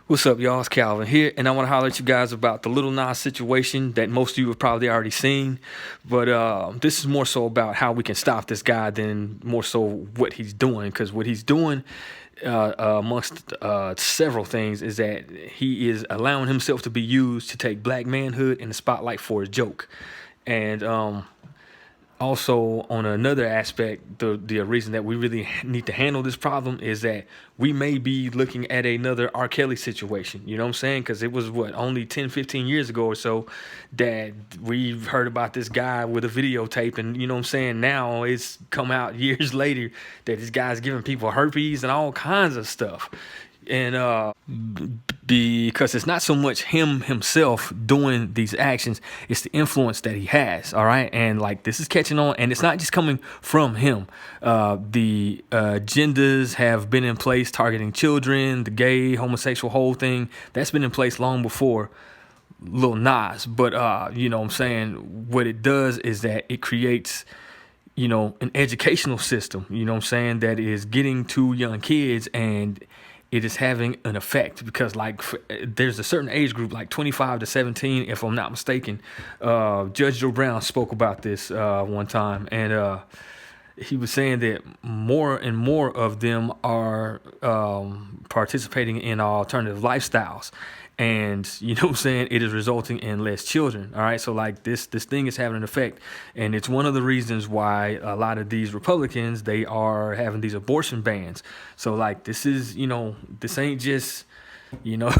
What's up, y'all? It's Calvin here, and I want to holler at you guys about the Lil Nas situation that most of you have probably already seen. But this is more so about how we can stop this guy than more so what he's doing. Because what he's doing, amongst several things, is that he is allowing himself to be used to take black manhood in the spotlight for a joke. And also, on another aspect, the reason that we really need to handle this problem is that we may be looking at another R. Kelly situation. You know what I'm saying? Because it was only 10, 15 years ago or so that we've heard about this guy with a videotape, and you know what I'm saying? Now it's come out years later that this guy's giving people herpes and all kinds of stuff. And because it's not so much him himself doing these actions, it's the influence that he has. All right, and like this is catching on, and it's not just coming from him. The agendas have been in place targeting children, the gay, homosexual, whole thing that's been in place long before Lil Nas. But you know what I'm saying, what it does is that it creates, you know, an educational system, you know what I'm saying, that is getting to young kids, and it is having an effect because like there's a certain age group, like 25 to 17, if I'm not mistaken. Judge Joe Brown spoke about this one time, and he was saying that more and more of them are participating in alternative lifestyles. And you know what I'm saying, it is resulting in less children. All right, so like this thing is having an effect, and it's one of the reasons why a lot of these Republicans, they are having these abortion bans. So like this is, you know, this ain't just, you know,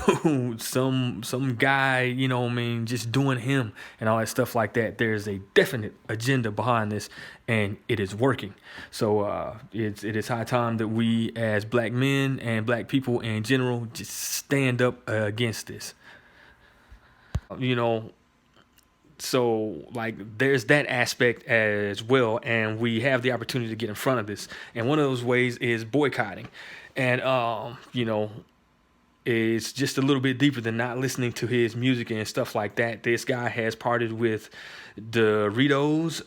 some guy, you know what I mean, just doing him and all that stuff like that. There's a definite agenda behind this, and it is working. So it is high time that we as black men and black people in general just stand up against this. You know, so like there's that aspect as well, and we have the opportunity to get in front of this, and one of those ways is boycotting. And you know, it's just a little bit deeper than not listening to his music and stuff like that. This guy has partied with Doritos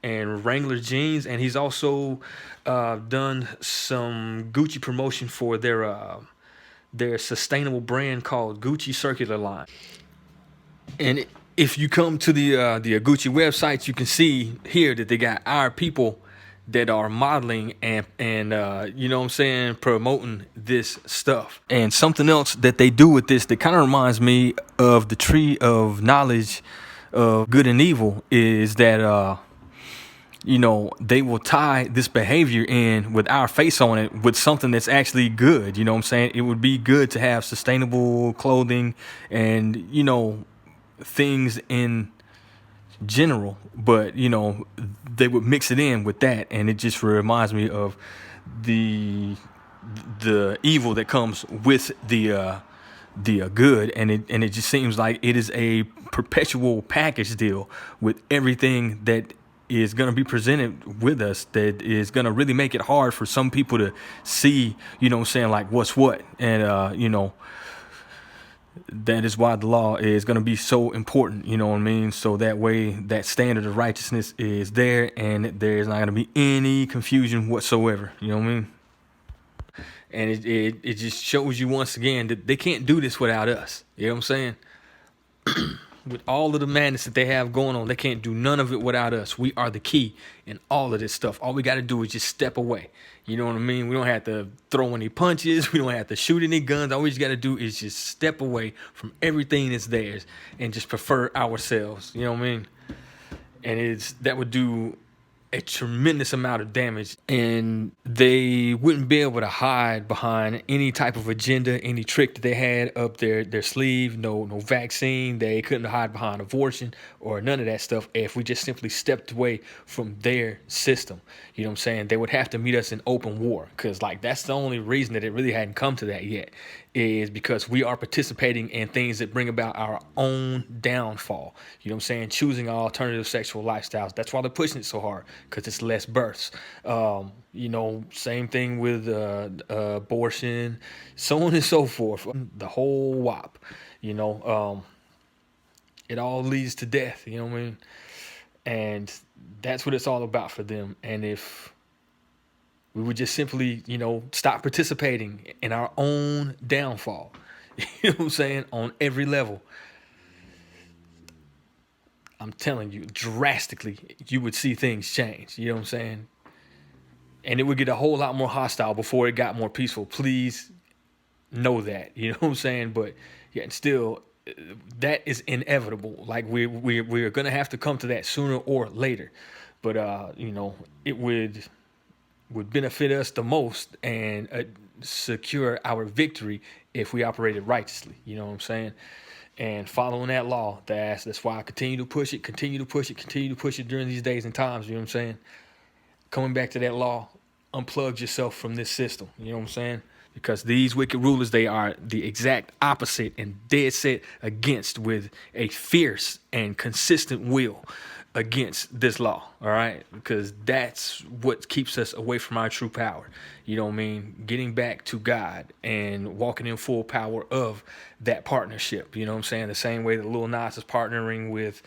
and Wrangler jeans, and he's also done some Gucci promotion for their sustainable brand called Gucci Circular Line. And if you come to the Gucci website, you can see here that they got our people that are modeling and you know what I'm saying, promoting this stuff. And something else that they do with this that kind of reminds me of the tree of knowledge of good and evil is that you know, they will tie this behavior in with our face on it with something that's actually good. You know what I'm saying? It would be good to have sustainable clothing and, you know, things in general, but you know, they would mix it in with that, and it just reminds me of the evil that comes with the good, and it just seems like it is a perpetual package deal with everything that is going to be presented with us that is going to really make it hard for some people to see, you know what I'm saying, like what's what. And you know, that is why the law is going to be so important, you know what I mean? So that way that standard of righteousness is there, and there's not going to be any confusion whatsoever, you know what I mean? And it just shows you once again that they can't do this without us, you know what I'm saying? With all of the madness that they have going on, they can't do none of it without us. We are the key in all of this stuff. All we got to do is just step away. You know what I mean? We don't have to throw any punches. We don't have to shoot any guns. All we just got to do is just step away from everything that's theirs and just prefer ourselves. You know what I mean? And that would do a tremendous amount of damage, and they wouldn't be able to hide behind any type of agenda, any trick that they had up their sleeve. No vaccine. They couldn't hide behind abortion or none of that stuff if we just simply stepped away from their system. You know what I'm saying? They would have to meet us in open war, because like that's the only reason that it really hadn't come to that yet, is because we are participating in things that bring about our own downfall. You know what I'm saying? Choosing alternative sexual lifestyles. That's why they're pushing it so hard, because it's less births. You know, same thing with abortion, so on and so forth. The whole wop. You know, it all leads to death. You know what I mean? And that's what it's all about for them. And if We would just simply, stop participating in our own downfall. You know what I'm saying? On every level. I'm telling you, drastically, you would see things change. You know what I'm saying? And it would get a whole lot more hostile before it got more peaceful. Please know that. You know what I'm saying? But yet still, that is inevitable. Like we're gonna have to come to that sooner or later. But it would benefit us the most and secure our victory if we operated righteously. You know what I'm saying? And following that law, that's why I continue to push it, continue to push it, continue to push it during these days and times. You know what I'm saying? Coming back to that law, unplug yourself from this system. You know what I'm saying? Because these wicked rulers, they are the exact opposite and dead set against, with a fierce and consistent will against this law. All right, because that's what keeps us away from our true power. You know what I mean? Getting back to God and walking in full power of that partnership. You know what I'm saying? The same way that Lil Nas is partnering with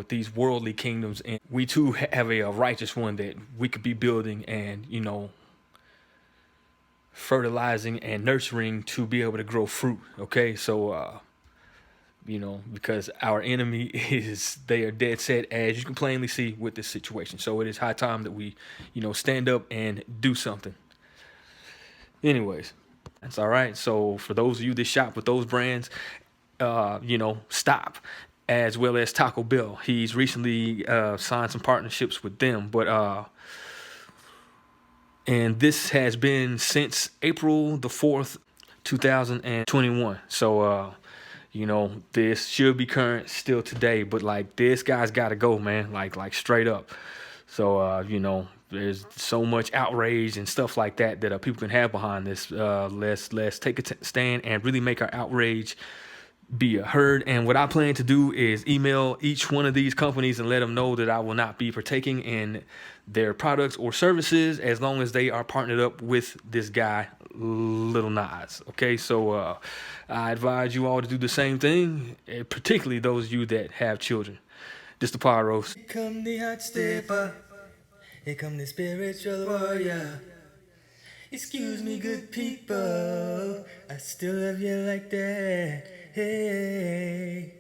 these worldly kingdoms, and we too have a righteous one that we could be building and fertilizing and nurturing to be able to grow fruit. Okay, so because our enemy they are dead set, as you can plainly see with this situation. So it is high time that we, stand up and do something. Anyways, that's all right. So for those of you that shop with those brands, stop. As well as Taco Bell, he's recently signed some partnerships with them, but and this has been since April the 4th, 2021. So this should be current still today, but like this guy's got to go, man. Like straight up. So there's so much outrage and stuff like that that people can have behind this. Let's take a stand and really make our outrage be heard. And what I plan to do is email each one of these companies and let them know that I will not be partaking in their products or services as long as they are partnered up with this guy, Lil Nas. Okay, so I advise you all to do the same thing, particularly those of you that have children. This the Pod Roast. Here come the hot stepper. Here come the spiritual warrior. Excuse me, good people. I still love you like that. Hey.